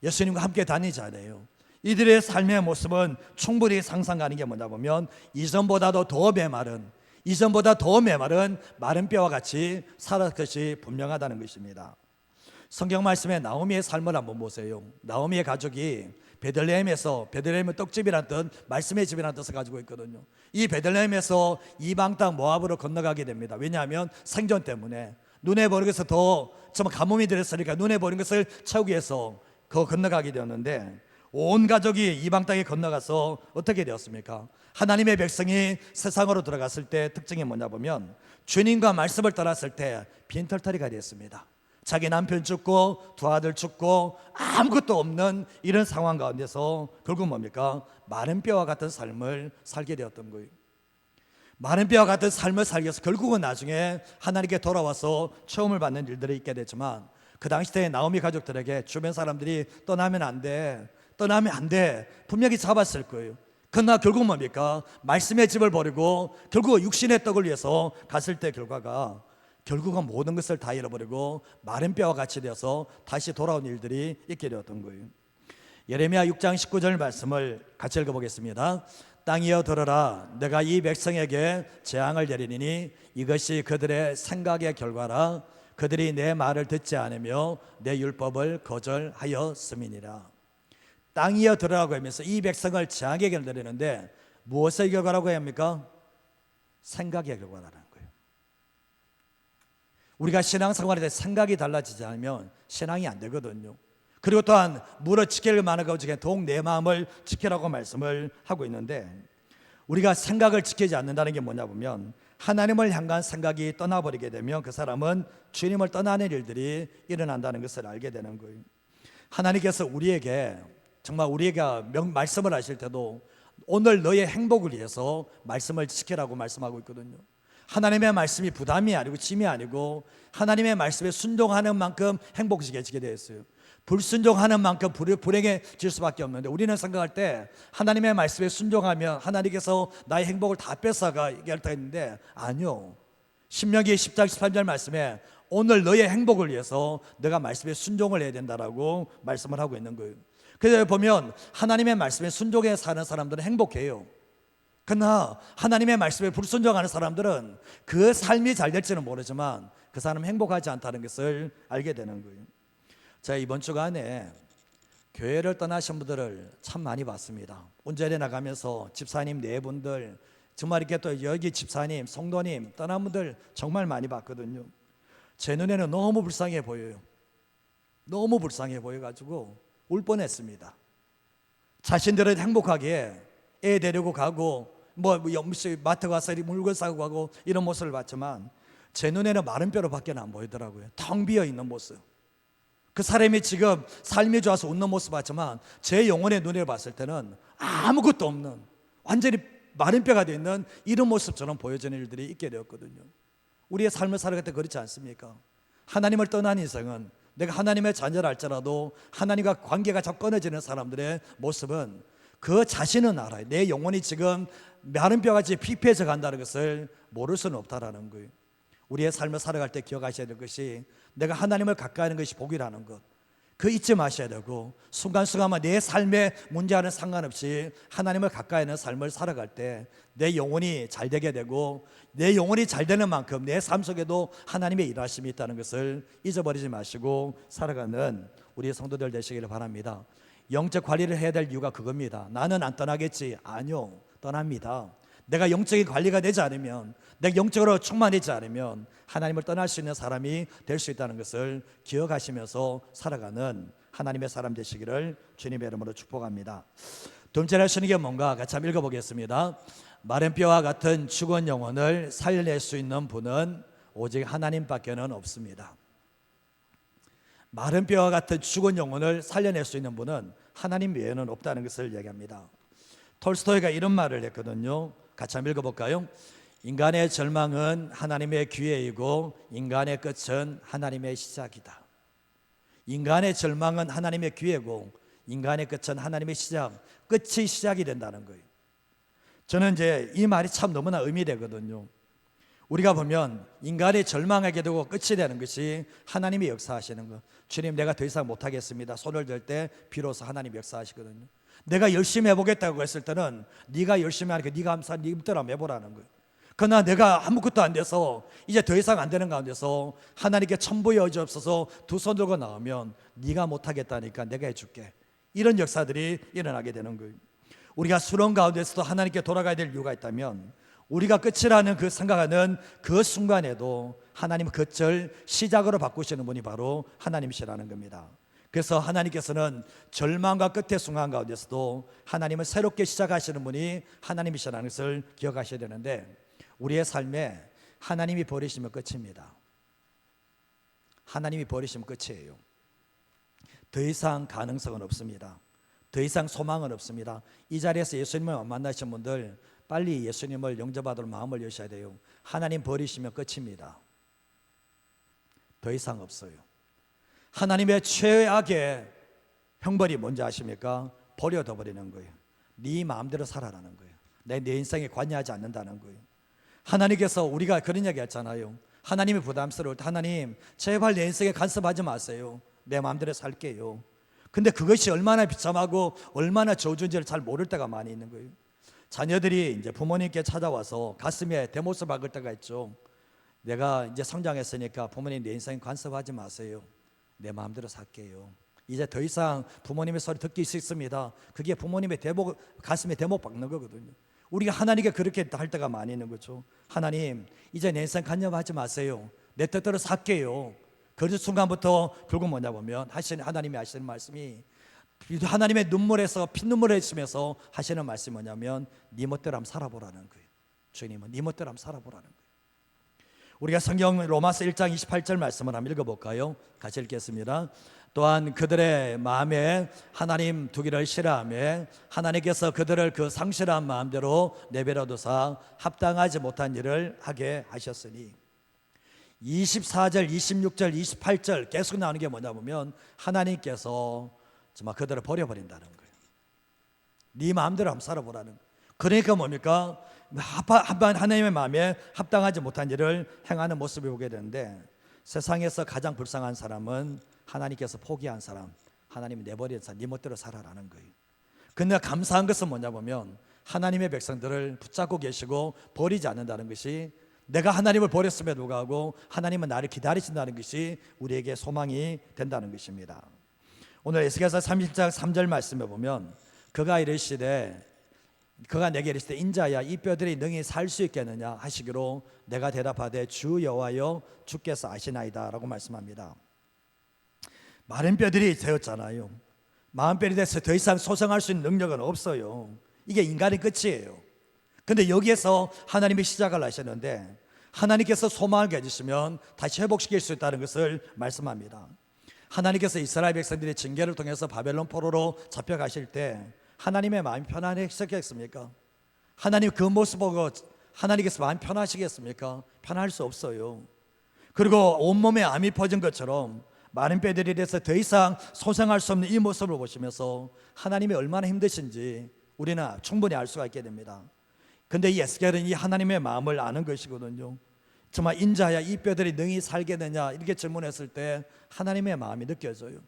예수님과 함께 다니지 않아요. 이들의 삶의 모습은 충분히 상상 가는 게 뭐냐 보면 이전보다도 더 메마른, 이전보다 더 메마른 마른 뼈와 같이 살았을 것이 분명하다는 것입니다. 성경 말씀에 나오미의 삶을 한번 보세요. 나오미의 가족이 베들레헴에서, 베들레헴은 떡집이라는 뜻, 말씀의 집이라는 뜻을 가지고 있거든요. 이 베들레헴에서 이방 땅 모압으로 건너가게 됩니다. 왜냐하면 생존 때문에 눈에 보이는 것을 더 정말 가뭄이 들었으니까 눈에 보이는 것을 채우기 위해서 건너가게 되었는데, 온 가족이 이방 땅에 건너가서 어떻게 되었습니까? 하나님의 백성이 세상으로 들어갔을 때 특징이 뭐냐 보면 주님과 말씀을 떠났을 때 빈털터리가 되었습니다. 자기 남편 죽고 두 아들 죽고 아무것도 없는 이런 상황 가운데서 결국 뭡니까? 마른 뼈와 같은 삶을 살게 되었던 거예요. 마른 뼈와 같은 삶을 살기 위해서 결국은 나중에 하나님께 돌아와서 체험을 받는 일들이 있게 됐지만, 그 당시 때 나오미 가족들에게 주변 사람들이 떠나면 안 돼, 떠나면 안 돼 분명히 잡았을 거예요. 그러나 결국 뭡니까? 말씀의 집을 버리고 결국 육신의 떡을 위해서 갔을 때 결과가 결국은 모든 것을 다 잃어버리고 마른 뼈와 같이 되어서 다시 돌아온 일들이 있게 되었던 거예요. 예레미야 6장 19절 말씀을 같이 읽어보겠습니다. 땅이여 들어라, 내가 이 백성에게 재앙을 내리니 이것이 그들의 생각의 결과라. 그들이 내 말을 듣지 않으며 내 율법을 거절하였음이니라. 땅이여 들으라고 하면서 이 백성을 재앙의 결과를 내리는데 무엇의 결과라고 해야 합니까? 생각의 결과라는 거예요. 우리가 신앙생활에 대해 생각이 달라지지 않으면 신앙이 안 되거든요. 그리고 또한 물어 지킬 만한 것 중에 더욱 내 마음을 지키라고 말씀을 하고 있는데, 우리가 생각을 지키지 않는다는 게 뭐냐 보면 하나님을 향한 생각이 떠나버리게 되면 그 사람은 주님을 떠나는 일들이 일어난다는 것을 알게 되는 거예요. 하나님께서 우리에게 정말 우리가 말씀을 하실 때도 오늘 너의 행복을 위해서 말씀을 지키라고 말씀하고 있거든요. 하나님의 말씀이 부담이 아니고 짐이 아니고 하나님의 말씀에 순종하는 만큼 행복해지게 되어 있어요. 불순종하는 만큼 불행해질 수밖에 없는데, 우리는 생각할 때 하나님의 말씀에 순종하면 하나님께서 나의 행복을 다 뺏어가게 할 때가 있는데, 아니요. 신명기 10장 18절 말씀에 오늘 너의 행복을 위해서 내가 말씀에 순종을 해야 된다라고 말씀을 하고 있는 거예요. 그래서 보면 하나님의 말씀에 순종해 사는 사람들은 행복해요. 그러나 하나님의 말씀에 불순종하는 사람들은 그 삶이 잘 될지는 모르지만 그 사람은 행복하지 않다는 것을 알게 되는 거예요. 제가 이번 주간에 교회를 떠나신 분들을 참 많이 봤습니다. 운전해 나가면서 집사님 네 분들, 정말 이렇게 또 여기 집사님, 성도님 떠난 분들 정말 많이 봤거든요. 제 눈에는 너무 불쌍해 보여요. 너무 불쌍해 보여가지고 울 뻔했습니다. 자신들은 행복하게 애 데리고 가고 마트 가서 물건 사고 가고 이런 모습을 봤지만 제 눈에는 마른 뼈로 밖에 안 보이더라고요. 텅 비어 있는 모습. 그 사람이 지금 삶이 좋아서 웃는 모습 봤지만 제 영혼의 눈에 봤을 때는 아무것도 없는, 완전히 마른 뼈가 되어 있는 이런 모습처럼 보여지는 일들이 있게 되었거든요. 우리의 삶을 살아갈 때 그렇지 않습니까? 하나님을 떠난 인생은, 내가 하나님의 자녀라 할지라도 하나님과 관계가 자꾸 끊어지는 사람들의 모습은 그 자신은 알아요. 내 영혼이 지금 마른 뼈같이 피폐해져 간다는 것을 모를 수는 없다라는 거예요. 우리의 삶을 살아갈 때 기억하셔야 될 것이, 내가 하나님을 가까이 하는 것이 복이라는 것, 그 잊지 마셔야 되고, 순간순간만 내 삶의 문제와는 상관없이 하나님을 가까이 하는 삶을 살아갈 때 내 영혼이 잘 되게 되고, 내 영혼이 잘 되는 만큼 내 삶 속에도 하나님의 일하심이 있다는 것을 잊어버리지 마시고 살아가는 우리 성도들 되시기를 바랍니다. 영적 관리를 해야 될 이유가 그겁니다. 나는 안 떠나겠지? 아니요, 떠납니다. 내가 영적인 관리가 되지 않으면, 내가 영적으로 충만되지 않으면 하나님을 떠날 수 있는 사람이 될 수 있다는 것을 기억하시면서 살아가는 하나님의 사람 되시기를 주님의 이름으로 축복합니다. 두 번째 하시는 게 뭔가 같이 한번 읽어보겠습니다. 마른 뼈와 같은 죽은 영혼을 살려낼 수 있는 분은 오직 하나님밖에는 없습니다. 마른 뼈와 같은 죽은 영혼을 살려낼 수 있는 분은 하나님 외에는 없다는 것을 얘기합니다. 톨스토이가 이런 말을 했거든요. 같이 한번 읽어볼까요? 인간의 절망은 하나님의 기회이고 인간의 끝은 하나님의 시작이다. 인간의 절망은 하나님의 기회고 인간의 끝은 하나님의 시작, 끝이 시작이 된다는 거예요. 저는 이제 이 말이 참 너무나 의미되거든요. 우리가 보면 인간이 절망하게 되고 끝이 되는 것이 하나님이 역사하시는 것. 주님, 내가 더 이상 못하겠습니다. 손을 들 때 비로소 하나님이 역사하시거든요. 내가 열심히 해보겠다고 했을 때는 네가 열심히 하니까 네가 함사 네 뜻대로 한번 해보라는 거예요. 그러나 내가 아무것도 안 돼서 이제 더 이상 안 되는 가운데서 하나님께 천부의 여지 없어서 두 손 들고 나오면 네가 못하겠다니까 내가 해줄게. 이런 역사들이 일어나게 되는 거예요. 우리가 수렁 가운데서도 하나님께 돌아가야 될 이유가 있다면, 우리가 끝이라는 그 생각하는 그 순간에도 하나님 끝을 시작으로 바꾸시는 분이 바로 하나님이시라는 겁니다. 그래서 하나님께서는 절망과 끝의 순간 가운데서도 하나님을 새롭게 시작하시는 분이 하나님이시라는 것을 기억하셔야 되는데, 우리의 삶에 하나님이 버리시면 끝입니다. 하나님이 버리시면 끝이에요. 더 이상 가능성은 없습니다. 더 이상 소망은 없습니다. 이 자리에서 예수님을 만나신 분들 빨리 예수님을 영접하도록 마음을 여셔야 돼요. 하나님 버리시면 끝입니다. 더 이상 없어요. 하나님의 최악의 형벌이 뭔지 아십니까? 버려둬 버리는 거예요. 네 마음대로 살아라는 거예요. 내 인생에 관여하지 않는다는 거예요. 하나님께서, 우리가 그런 얘기 했잖아요. 하나님이 부담스러울 때 하나님 제발 내 인생에 간섭하지 마세요. 내 마음대로 살게요. 근데 그것이 얼마나 비참하고 얼마나 저주인지를 잘 모를 때가 많이 있는 거예요. 자녀들이 이제 부모님께 찾아와서 가슴에 대못을 박을 때가 있죠. 내가 이제 성장했으니까 부모님 내 인생에 간섭하지 마세요. 내 마음대로 살게요. 이제 더 이상 부모님의 소리 듣기 싫습니다. 그게 부모님의 가슴에 대못 박는 거거든요. 우리가 하나님께 그렇게 할 때가 많이 있는 거죠. 하나님 이제 내 인생 간섭하지 마세요. 내 뜻대로 살게요. 그 순간부터 결국 뭐냐 보면 하나님이 하시는 말씀이, 하나님의 눈물에서 피눈물을 흘리시면서 하시는 말씀이 뭐냐면 네 멋대로 한번 살아보라는 거예요. 주님은 네 멋대로 한번 살아보라는 거예요. 우리가 성경 로마서 1장 28절 말씀을 한번 읽어볼까요? 같이 읽겠습니다. 또한 그들의 마음에 하나님 두기를 싫어하며 하나님께서 그들을 그 상실한 마음대로 내버려 두사 합당하지 못한 일을 하게 하셨으니, 24절, 26절, 28절 계속 나오는 게 뭐냐 보면 하나님께서 정말 그들을 버려버린다는 거예요. 네 마음대로 한번 살아보라는 거예요. 그러니까 뭡니까? 하나님의 마음에 합당하지 못한 일을 행하는 모습을 보게 되는데, 세상에서 가장 불쌍한 사람은 하나님께서 포기한 사람, 하나님이 내버린 사람, 네 멋대로 살아라는 거예요. 근데 감사한 것은 뭐냐 보면 하나님의 백성들을 붙잡고 계시고 버리지 않는다는 것이 내가 하나님을 버렸음에도 불구하고 하나님은 나를 기다리신다는 것이 우리에게 소망이 된다는 것입니다. 오늘 에스겔서 31장 3절 말씀에 보면 그가 내게 이르시되 인자야 이 뼈들이 능히 살 수 있겠느냐 하시기로 내가 대답하되 주 여호와여 주께서 아시나이다 라고 말씀합니다. 마른 뼈들이 되었잖아요. 마른 뼈이 돼서 더 이상 소생할 수 있는 능력은 없어요. 이게 인간의 끝이에요. 근데 여기에서 하나님이 시작을 하셨는데 하나님께서 소망을 가지시면 다시 회복시킬 수 있다는 것을 말씀합니다. 하나님께서 이스라엘 백성들이 징계를 통해서 바벨론 포로로 잡혀가실 때 하나님의 마음이 편안하셨겠습니까? 하나님 그 모습 보고 하나님께서 마음이 편하시겠습니까? 편할 수 없어요. 그리고 온몸에 암이 퍼진 것처럼 마른 뼈들이 돼서 더 이상 소생할 수 없는 이 모습을 보시면서 하나님이 얼마나 힘드신지 우리는 충분히 알 수가 있게 됩니다. 근데 이 에스겔은 이 하나님의 마음을 아는 것이거든요. 정말 인자야 이 뼈들이 능히 살게 되냐 이렇게 질문했을 때 하나님의 마음이 느껴져요.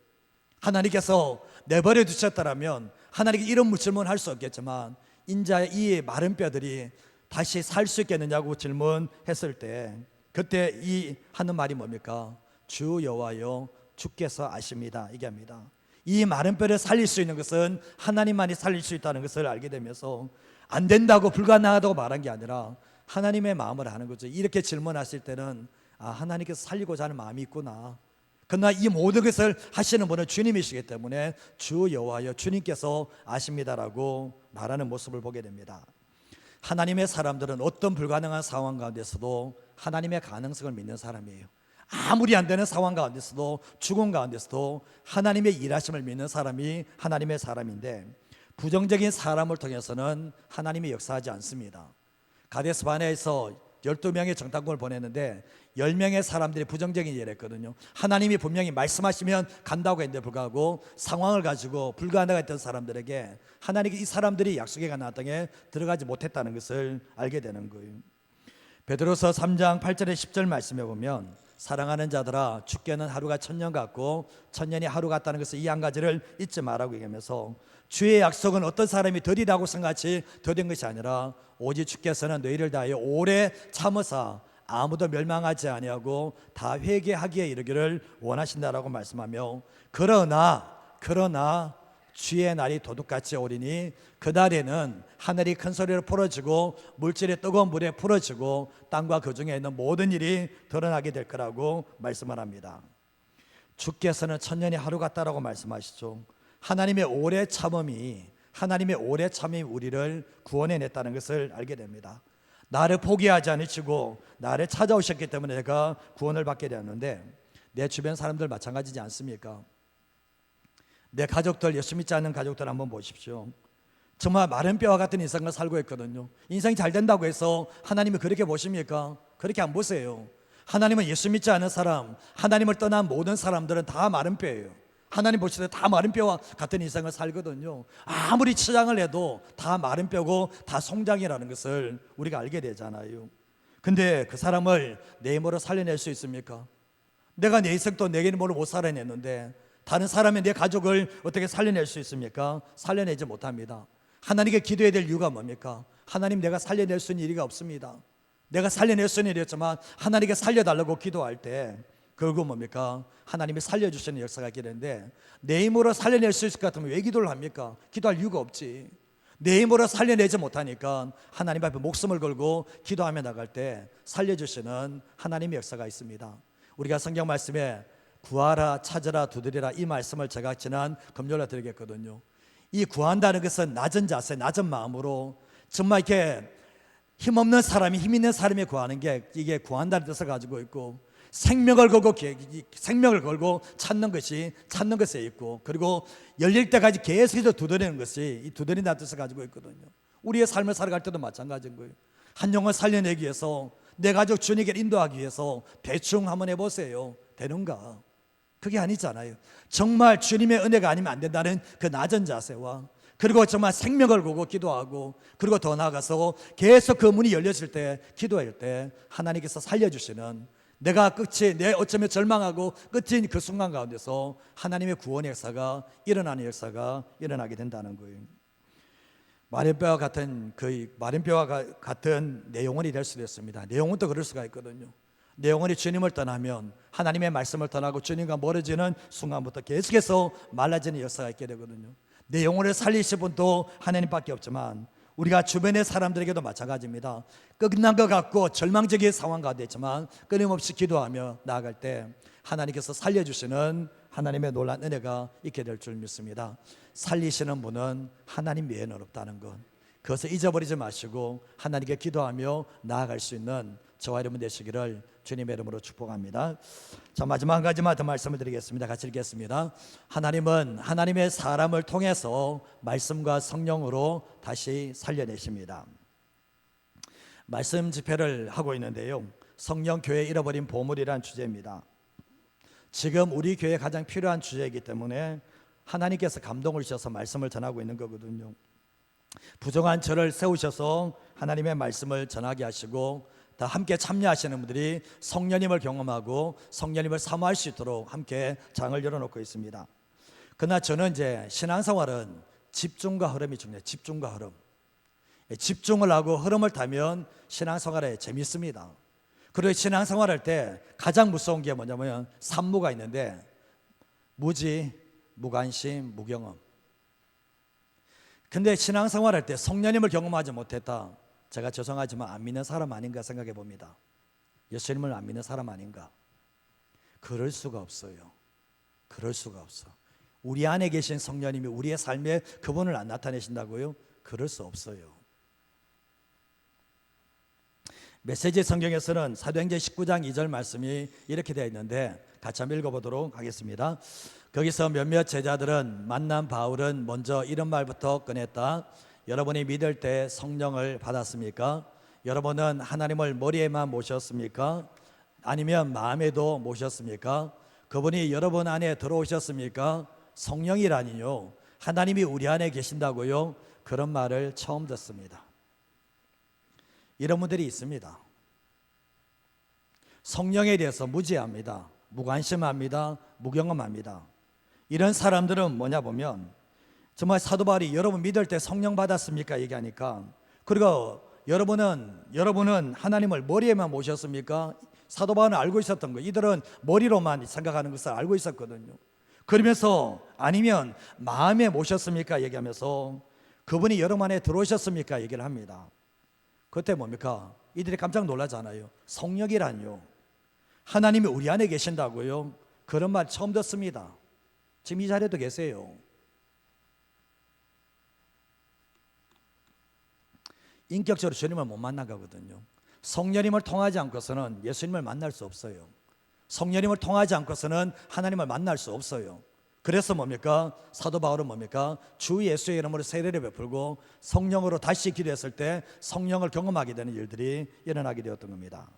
하나님께서 내버려 두셨다라면 하나님께 이런 질문할 수 없겠지만 인자야 이 마른 뼈들이 다시 살 수 있겠느냐고 질문했을 때 그때 이 하는 말이 뭡니까? 주 여호와여 주께서 아십니다 얘기합니다. 이 마른 뼈를 살릴 수 있는 것은 하나님만이 살릴 수 있다는 것을 알게 되면서 안 된다고 불가능하다고 말한 게 아니라 하나님의 마음을 아는 거죠. 이렇게 질문하실 때는 하나님께서 살리고자 하는 마음이 있구나. 그러나 이 모든 것을 하시는 분은 주님이시기 때문에 주 여호와여 주님께서 아십니다라고 말하는 모습을 보게 됩니다. 하나님의 사람들은 어떤 불가능한 상황 가운데서도 하나님의 가능성을 믿는 사람이에요. 아무리 안 되는 상황 가운데서도 죽음 가운데서도 하나님의 일하심을 믿는 사람이 하나님의 사람인데 부정적인 사람을 통해서는 하나님이 역사하지 않습니다. 가데스 바네아에서 12명의 정탐꾼을 보냈는데 10명의 사람들이 부정적인 일을 했거든요. 하나님이 분명히 말씀하시면 간다고 했는데 불구하고 상황을 가지고 불가능했던 사람들에게 하나님이 이 사람들이 약속의 가나안 땅에 들어가지 못했다는 것을 알게 되는 거예요. 베드로서 3장 8절에 10절 말씀해 보면 사랑하는 자들아 주께는 하루가 천년 같고 천년이 하루 같다는 것을 이 한 가지를 잊지 말라고 얘기하면서 주의 약속은 어떤 사람이 더디다고 생각하지 더딘 것이 아니라 오직 주께서는 너희를 다하여 오래 참으사 아무도 멸망하지 아니하고 다 회개하기에 이르기를 원하신다라고 말씀하며 그러나 주의 날이 도둑같이 오리니 그날에는 하늘이 큰 소리로 풀어지고 물질이 뜨거운 물에 풀어지고 땅과 그 중에 있는 모든 일이 드러나게 될 거라고 말씀을 합니다. 주께서는 천년이 하루 같다라고 말씀하시죠. 하나님의 오래 참음이 우리를 구원해냈다는 것을 알게 됩니다. 나를 포기하지 않으시고 나를 찾아오셨기 때문에 내가 구원을 받게 되었는데 내 주변 사람들 마찬가지지 않습니까? 내 가족들, 예수 믿지 않는 가족들 한번 보십시오. 정말 마른 뼈와 같은 인생을 살고 있거든요. 인생이 잘 된다고 해서 하나님이 그렇게 보십니까? 그렇게 안 보세요. 하나님은 예수 믿지 않는 사람, 하나님을 떠난 모든 사람들은 다 마른 뼈예요. 하나님 보실 때 다 마른 뼈와 같은 인생을 살거든요. 아무리 치장을 해도 다 마른 뼈고 다 송장이라는 것을 우리가 알게 되잖아요. 근데 그 사람을 내 힘으로 살려낼 수 있습니까? 내가 내 인생도 내 힘으로 못 살아냈는데 다른 사람의 내 가족을 어떻게 살려낼 수 있습니까? 살려내지 못합니다. 하나님께 기도해야 될 이유가 뭡니까? 하나님 내가 살려낼 수 있는 일이 없습니다. 내가 살려낼 수 있는 일이었지만 하나님께 살려달라고 기도할 때 결국 뭡니까? 하나님이 살려주시는 역사가 있게 되는데 내 힘으로 살려낼 수 있을 것 같으면 왜 기도를 합니까? 기도할 이유가 없지. 내 힘으로 살려내지 못하니까 하나님 앞에 목숨을 걸고 기도하며 나갈 때 살려주시는 하나님의 역사가 있습니다. 우리가 성경 말씀에 구하라 찾으라 두드리라 이 말씀을 제가 지난 금요일에 드리겠거든요. 이 구한다는 것은 낮은 자세, 낮은 마음으로 정말 이렇게 힘없는 사람이 힘 있는 사람이 구하는 게 이게 구한다는 뜻을 가지고 있고 생명을 걸고 찾는 것에 있고 그리고 열릴 때까지 계속해서 두드리는 것이 이 두드린다는 뜻을 가지고 있거든요. 우리의 삶을 살아갈 때도 마찬가지인 거예요. 한 영혼 살려내기 위해서 내 가족 주님께 인도하기 위해서 대충 한번 해보세요. 되는가? 그게 아니잖아요. 정말 주님의 은혜가 아니면 안 된다는 그 낮은 자세와 그리고 정말 생명을 걸고 기도하고 그리고 더 나아가서 계속 그 문이 열려질 때 기도할 때 하나님께서 살려주시는 내가 내 어쩌면 절망하고 끝인 그 순간 가운데서 하나님의 구원의 역사가 일어나는 역사가 일어나게 된다는 거예요. 마른뼈와 같은 같은 내 영혼이 될 수도 있습니다. 내 영혼도 그럴 수가 있거든요. 내 영혼이 주님을 떠나면, 하나님의 말씀을 떠나고 주님과 멀어지는 순간부터 계속해서 말라지는 역사가 있게 되거든요. 내 영혼을 살리실 분도 하나님밖에 없지만 우리가 주변의 사람들에게도 마찬가지입니다. 끝난 것 같고 절망적인 상황 가운데 있지만 끊임없이 기도하며 나아갈 때 하나님께서 살려주시는 하나님의 놀라운 은혜가 있게 될 줄 믿습니다. 살리시는 분은 하나님 외에는 없다는 것, 그것을 잊어버리지 마시고 하나님께 기도하며 나아갈 수 있는 저와 여러분 되시기를 주님의 이름으로 축복합니다. 자, 마지막 한 가지만 더 말씀을 드리겠습니다. 같이 읽겠습니다. 하나님은 하나님의 사람을 통해서 말씀과 성령으로 다시 살려내십니다. 말씀 집회를 하고 있는데요, 성령 교회 잃어버린 보물이라는 주제입니다. 지금 우리 교회에 가장 필요한 주제이기 때문에 하나님께서 감동을 주셔서 말씀을 전하고 있는 거거든요. 부정한 저를 세우셔서 하나님의 말씀을 전하게 하시고 다 함께 참여하시는 분들이 성령님을 경험하고 성령님을 사모할 수 있도록 함께 장을 열어놓고 있습니다. 그러나 저는 이제 신앙생활은 집중과 흐름이 중요해요. 집중과 흐름. 집중을 하고 흐름을 타면 신앙생활에 재밌습니다. 그리고 신앙생활할 때 가장 무서운 게 뭐냐면 산무가 있는데, 무지, 무관심, 무경험. 근데 신앙생활할 때 성령님을 경험하지 못했다, 제가 죄송하지만 안 믿는 사람 아닌가 생각해 봅니다. 예수님을 안 믿는 사람 아닌가? 그럴 수가 없어요. 그럴 수가 없어. 우리 안에 계신 성령님이 우리의 삶에 그분을 안 나타내신다고요? 그럴 수 없어요. 메시지 성경에서는 사도행전 19장 2절 말씀이 이렇게 되어 있는데 같이 한번 읽어보도록 하겠습니다. 거기서 몇몇 제자들은 만난 바울은 먼저 이런 말부터 꺼냈다. 여러분이 믿을 때 성령을 받았습니까? 여러분은 하나님을 머리에만 모셨습니까? 아니면 마음에도 모셨습니까? 그분이 여러분 안에 들어오셨습니까? 성령이라니요, 하나님이 우리 안에 계신다고요? 그런 말을 처음 듣습니다. 이런 분들이 있습니다. 성령에 대해서 무지합니다. 무관심합니다. 무경험합니다. 이런 사람들은 뭐냐 보면, 정말 사도 바울이 여러분 믿을 때 성령 받았습니까? 얘기하니까, 그리고 여러분은 하나님을 머리에만 모셨습니까? 사도 바울은 알고 있었던 거예요. 이들은 머리로만 생각하는 것을 알고 있었거든요. 그러면서 아니면 마음에 모셨습니까? 얘기하면서 그분이 여러분 안에 들어오셨습니까? 얘기를 합니다. 그때 뭡니까? 이들이 깜짝 놀라잖아요. 성령이란요, 하나님이 우리 안에 계신다고요? 그런 말 처음 듣습니다. 지금 이 자리에도 계세요. 인격적으로 주님을 못 만나거든요. 성령님을 통하지 않고서는 예수님을 만날 수 없어요. 성령님을 통하지 않고서는 하나님을 만날 수 없어요. 그래서 뭡니까? 사도 바울은 뭡니까? 주 예수의 이름으로 세례를 베풀고 성령으로 다시 기도했을 때 성령을 경험하게 되는 일들이 일어나게 되었던 겁니다.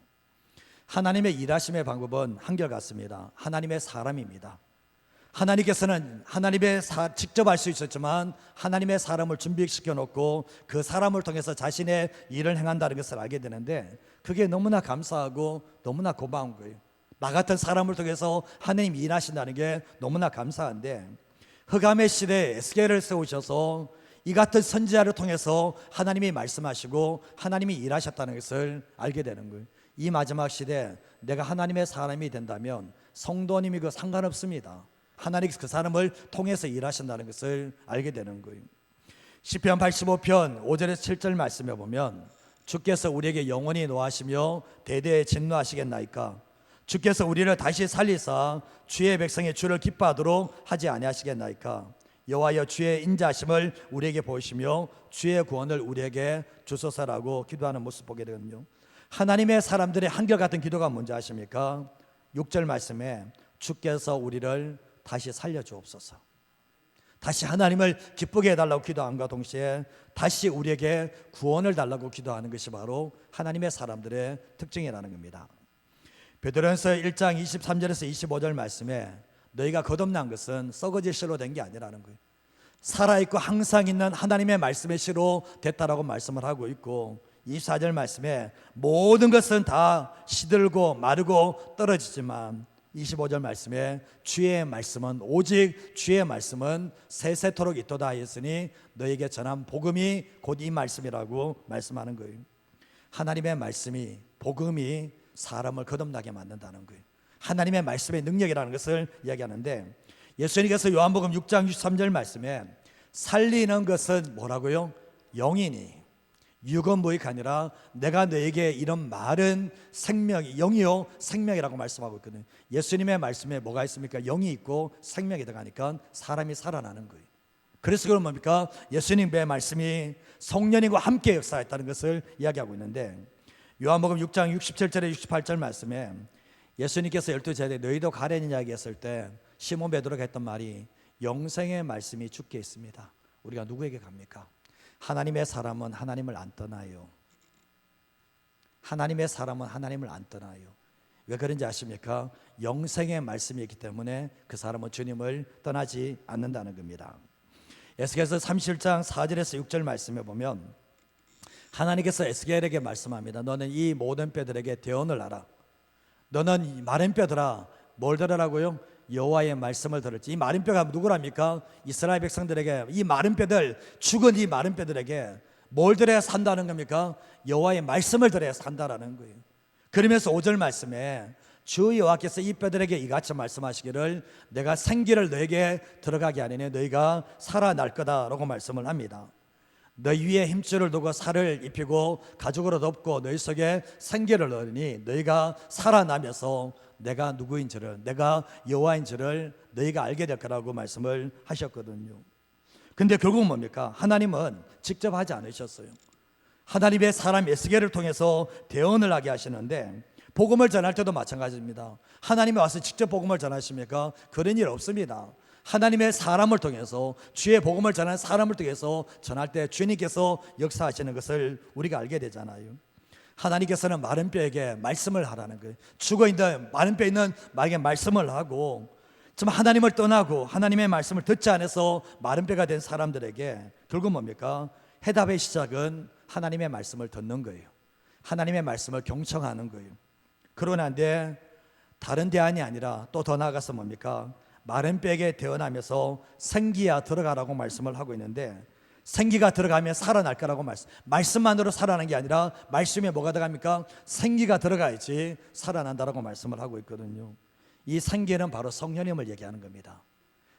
하나님의 일하심의 방법은 한결같습니다. 하나님의 사람입니다. 하나님께서는 직접 할 수 있었지만 하나님의 사람을 준비시켜 놓고 그 사람을 통해서 자신의 일을 행한다는 것을 알게 되는데, 그게 너무나 감사하고 너무나 고마운 거예요. 나 같은 사람을 통해서 하나님이 일하신다는 게 너무나 감사한데, 흑암의 시대에 에스겔을 세우셔서 이 같은 선지자를 통해서 하나님이 말씀하시고 하나님이 일하셨다는 것을 알게 되는 거예요. 이 마지막 시대에 내가 하나님의 사람이 된다면 성도님이 그 상관없습니다. 하나님께서 그 사람을 통해서 일하신다는 것을 알게 되는 거예요. 시편 85편 5절에서 7절 말씀에 보면, 주께서 우리에게 영원히 노하시며 대대에 진노하시겠나이까? 주께서 우리를 다시 살리사 주의 백성의 주를 기뻐하도록 하지 아니하시겠나이까? 여호와여, 주의 인자하심을 우리에게 보이시며 주의 구원을 우리에게 주소서라고 기도하는 모습 보게 되거든요. 하나님의 사람들의 한결같은 기도가 뭔지 아십니까? 6절 말씀에 주께서 우리를 다시 살려주옵소서, 다시 하나님을 기쁘게 해달라고 기도함과 동시에 다시 우리에게 구원을 달라고 기도하는 것이 바로 하나님의 사람들의 특징이라는 겁니다. 베드로전서 1장 23절에서 25절 말씀에 너희가 거듭난 것은 썩어질 씨로 된 게 아니라는 거예요. 살아있고 항상 있는 하나님의 말씀의 씨로 됐다라고 말씀을 하고 있고, 24절 말씀에 모든 것은 다 시들고 마르고 떨어지지만 25절 말씀에 주의 말씀은 오직 주의 말씀은 세세토록 있도다 하였으니 너에게 전한 복음이 곧 이 말씀이라고 말씀하는 거예요. 하나님의 말씀이, 복음이 사람을 거듭나게 만든다는 거예요. 하나님의 말씀의 능력이라는 것을 이야기하는데, 예수님께서 요한복음 6장 63절 말씀에 살리는 것은 뭐라고요? 영이니 육은무익 아니라 내가 너에게 이런 말은 생명이, 영이요 생명이라고 말씀하고 있거든요. 예수님의 말씀에 뭐가 있습니까? 영이 있고 생명이 들어가니까 사람이 살아나는 거예요. 그래서 그건 뭡니까? 예수님의 말씀이 성령님과 함께 역사했다는 것을 이야기하고 있는데, 요한복음 6장 67절에 68절 말씀에 예수님께서 12제자들에게 너희도 가려는 이야기했을 때 시몬 베드로가 했던 말이 영생의 말씀이 주께 있습니다. 우리가 누구에게 갑니까? 하나님의 사람은 하나님을 안 떠나요. 하나님의 사람은 하나님을 안 떠나요. 왜 그런지 아십니까? 영생의 말씀이 있기 때문에 그 사람은 주님을 떠나지 않는다는 겁니다. 에스겔서 37장 4절에서 6절 말씀에 보면 하나님께서 에스겔에게 말씀합니다. 너는 이 모든 뼈들에게 대언을 하라. 너는 마른 뼈들아 뭘 들으라고요? 여호와의 말씀을 들을지. 이 마른 뼈가 누구랍니까? 이스라엘 백성들에게, 이 마른 뼈들, 죽은 이 마른 뼈들에게 뭘 들어야 산다는 겁니까? 여호와의 말씀을 들어야 산다라는 거예요. 그러면서 5절 말씀에 주 여호와께서 이 뼈들에게 이같이 말씀하시기를 내가 생기를 너에게 들어가게 하리니 너희가 살아날 거다라고 말씀을 합니다. 너희 위에 힘줄을 두고 살을 입히고 가죽으로 덮고 너희 속에 생기를 넣으니 너희가 살아나면서 내가 누구인지를, 내가 여호와인지를 너희가 알게 될 거라고 말씀을 하셨거든요. 근데 결국 뭡니까? 하나님은 직접 하지 않으셨어요. 하나님의 사람 에스겔을 통해서 대언을 하게 하시는데, 복음을 전할 때도 마찬가지입니다. 하나님이 와서 직접 복음을 전하십니까? 그런 일 없습니다. 하나님의 사람을 통해서, 주의 복음을 전하는 사람을 통해서 전할 때 주님께서 역사하시는 것을 우리가 알게 되잖아요. 하나님께서는 마른 뼈에게 말씀을 하라는 거예요. 죽어있는 마른 뼈 있는 마에게 말씀을 하고, 좀 하나님을 떠나고 하나님의 말씀을 듣지 않아서 마른 뼈가 된 사람들에게 결국 뭡니까? 해답의 시작은 하나님의 말씀을 듣는 거예요. 하나님의 말씀을 경청하는 거예요. 그러는데 다른 대안이 아니라 또 더 나아가서 뭡니까? 마른 뼈에게 대언하면서 생기야 들어가라고 말씀을 하고 있는데, 생기가 들어가면 살아날 거라고 말씀만으로 살아나는 게 아니라 말씀에 뭐가 들어갑니까? 생기가 들어가야지 살아난다라고 말씀을 하고 있거든요. 이 생기는 바로 성령님을 얘기하는 겁니다.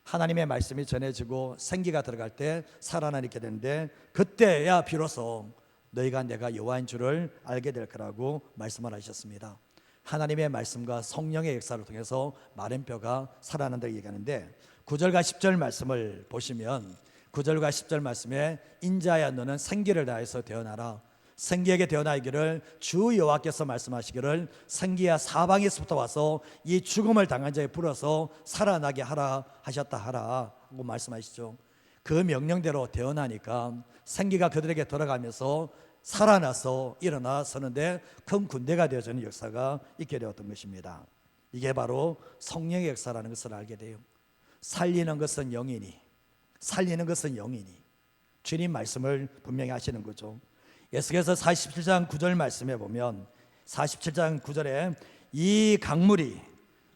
하나님의 말씀이 전해지고 생기가 들어갈 때 살아나게 되는데, 그때야 비로소 너희가 내가 여호와인 줄을 알게 될 거라고 말씀을 하셨습니다. 하나님의 말씀과 성령의 역사를 통해서 마른 뼈가 살아난다고 얘기하는데, 9절과 10절 말씀을 보시면 9절과 10절 말씀에 인자야 너는 생기를 다해서 대언하라. 생기에게 대언하기를 주 여호와께서 말씀하시기를 생기야 사방에서부터 와서 이 죽음을 당한 자에 불어서 살아나게 하라 하셨다 하라고 말씀하시죠. 그 명령대로 대언하니까 생기가 그들에게 들어가면서 살아나서 일어나 서는데 큰 군대가 되어지는 역사가 있게 되었던 것입니다. 이게 바로 성령의 역사라는 것을 알게 돼요. 살리는 것은 영이니, 살리는 것은 영이니, 주님 말씀을 분명히 하시는 거죠. 예수께서 47장 9절 말씀에 보면 47장 9절에 이 강물이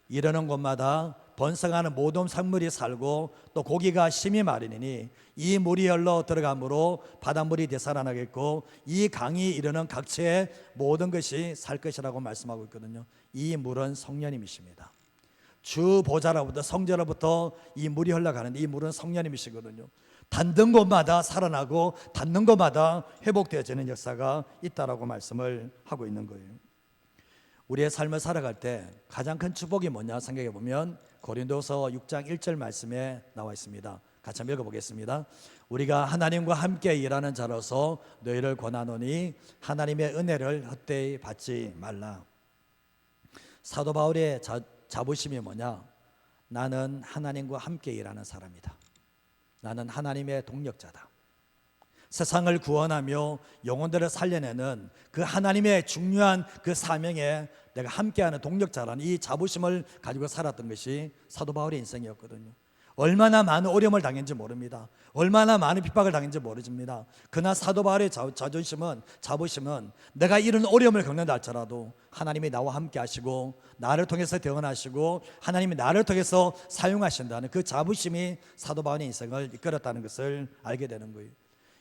이르는 곳마다 번성하는 모든 산물이 살고 또 고기가 심히 마르니 이 물이 흘러 들어가므로 바닷물이 되살아나겠고 이 강이 이르는 각처의 모든 것이 살 것이라고 말씀하고 있거든요. 이 물은 성령님이십니다. 주 보좌로부터 성전로부터 이 물이 흘러가는데 이 물은 성령님이시거든요. 닿는 곳마다 살아나고 닿는 곳마다 회복되어지는 역사가 있다라고 말씀을 하고 있는 거예요. 우리의 삶을 살아갈 때 가장 큰 축복이 뭐냐 생각해 보면 고린도서 6장 1절 말씀에 나와 있습니다. 같이 한번 읽어보겠습니다. 우리가 하나님과 함께 일하는 자로서 너희를 권하노니 하나님의 은혜를 헛되이 받지 말라. 사도 바울의 자부심이 뭐냐? 나는 하나님과 함께 일하는 사람이다. 나는 하나님의 동력자다. 세상을 구원하며 영혼들을 살려내는 그 하나님의 중요한 그 사명에 내가 함께하는 동력자라는 이 자부심을 가지고 살았던 것이 사도 바울의 인생이었거든요. 얼마나 많은 어려움을 당했는지 모릅니다. 얼마나 많은 핍박을 당했는지 모릅니다. 그러나 사도 바울의 자부심은 내가 이런 어려움을 겪는다 할지라도 하나님이 나와 함께 하시고 나를 통해서 대언하시고 하나님이 나를 통해서 사용하신다는 그 자부심이 사도 바울의 인생을 이끌었다는 것을 알게 되는 거예요.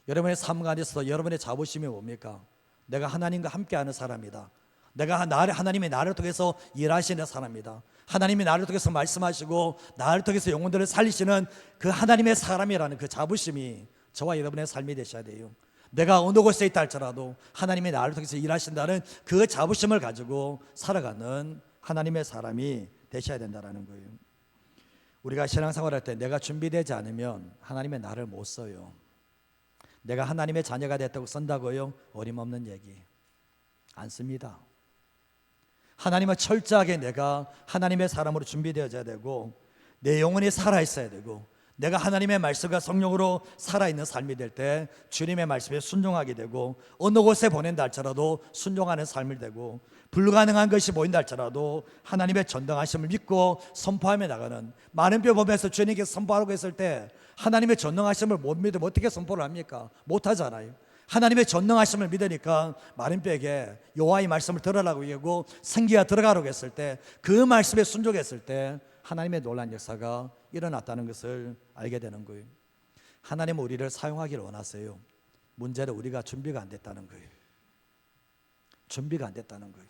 여러분의 삶 안에서 여러분의 자부심이 뭡니까? 내가 하나님과 함께하는 사람이다. 하나님이 나를 통해서 일하시는 사람이다. 하나님이 나를 통해서 말씀하시고 나를 통해서 영혼들을 살리시는 그 하나님의 사람이라는 그 자부심이 저와 여러분의 삶이 되셔야 돼요. 내가 어느 곳에 있다 할지라도 하나님이 나를 통해서 일하신다는 그 자부심을 가지고 살아가는 하나님의 사람이 되셔야 된다는 거예요. 우리가 신앙생활할 때 내가 준비되지 않으면 하나님의 나를 못 써요. 내가 하나님의 자녀가 됐다고 쓴다고요? 어림없는 얘기. 안 씁니다. 하나님은 철저하게 내가 하나님의 사람으로 준비되어져야 되고 내 영혼이 살아있어야 되고 내가 하나님의 말씀과 성령으로 살아있는 삶이 될 때 주님의 말씀에 순종하게 되고 어느 곳에 보낸다 할지라도 순종하는 삶이 되고 불가능한 것이 보인다 할지라도 하나님의 전능하심을 믿고 선포하며 나가는 많은 뼈 보면서 주님께 선포하라고 했을 때 하나님의 전능하심을 못 믿으면 어떻게 선포를 합니까? 못하잖아요. 하나님의 전능하심을 믿으니까 마른 뼈에게 여호와의 말씀을 들으라고 얘기하고 생기가 들어가라고 했을 때 그 말씀에 순종했을 때 하나님의 놀라운 역사가 일어났다는 것을 알게 되는 거예요. 하나님은 우리를 사용하기를 원하세요. 문제는 우리가 준비가 안 됐다는 거예요. 준비가 안 됐다는 거예요.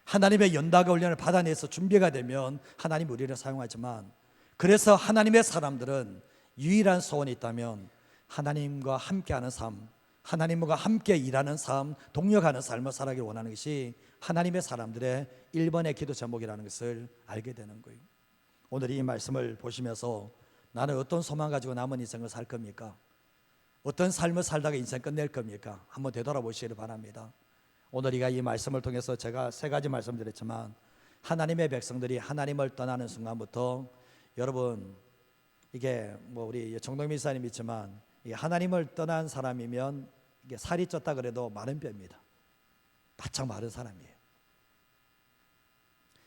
하나님의 연단과 훈련을 받아내서 준비가 되면 하나님이 우리를 사용하지만 그래서 하나님의 사람들은 유일한 소원이 있다면 하나님과 함께하는 삶, 하나님과 함께 일하는 삶, 동력하는 삶을 살아가길 원하는 것이 하나님의 사람들의 1번의 기도 제목이라는 것을 알게 되는 거예요. 오늘 이 말씀을 보시면서 나는 어떤 소망 가지고 남은 인생을 살 겁니까? 어떤 삶을 살다가 인생 끝낼 겁니까? 한번 되돌아보시기를 바랍니다. 오늘 이 말씀을 통해서 제가 3가지 말씀드렸지만 하나님의 백성들이 하나님을 떠나는 순간부터 여러분 이게 우리 정동민 사님 있지만 하나님을 떠난 사람이면 이게 살이 쪘다 그래도 마른 뼈입니다. 바짝 마른 사람이에요.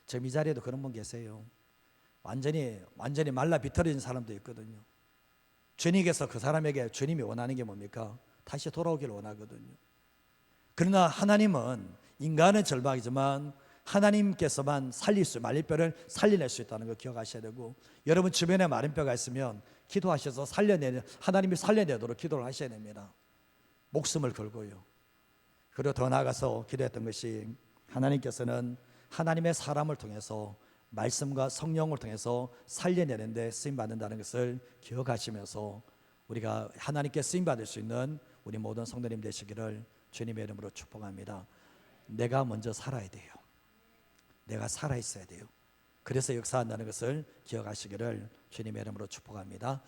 지금 이 자리에도 그런 분 계세요. 완전히 말라 비틀어진 사람도 있거든요. 주님께서 그 사람에게 주님이 원하는 게 뭡니까? 다시 돌아오기를 원하거든요. 그러나 하나님은 인간은 절박이지만 하나님께서만 말린 뼈를 살려낼 수 있다는 걸 기억하셔야 되고 여러분 주변에 마른 뼈가 있으면 기도하셔서 하나님이 살려내도록 기도를 하셔야 됩니다. 목숨을 걸고요. 그리고 더 나아가서 기도했던 것이 하나님께서는 하나님의 사람을 통해서 말씀과 성령을 통해서 살려내는 데 쓰임받는다는 것을 기억하시면서 우리가 하나님께 쓰임받을 수 있는 우리 모든 성도님 되시기를 주님의 이름으로 축복합니다. 내가 먼저 살아야 돼요. 내가 살아있어야 돼요. 그래서 역사한다는 것을 기억하시기를 주님의 이름으로 축복합니다.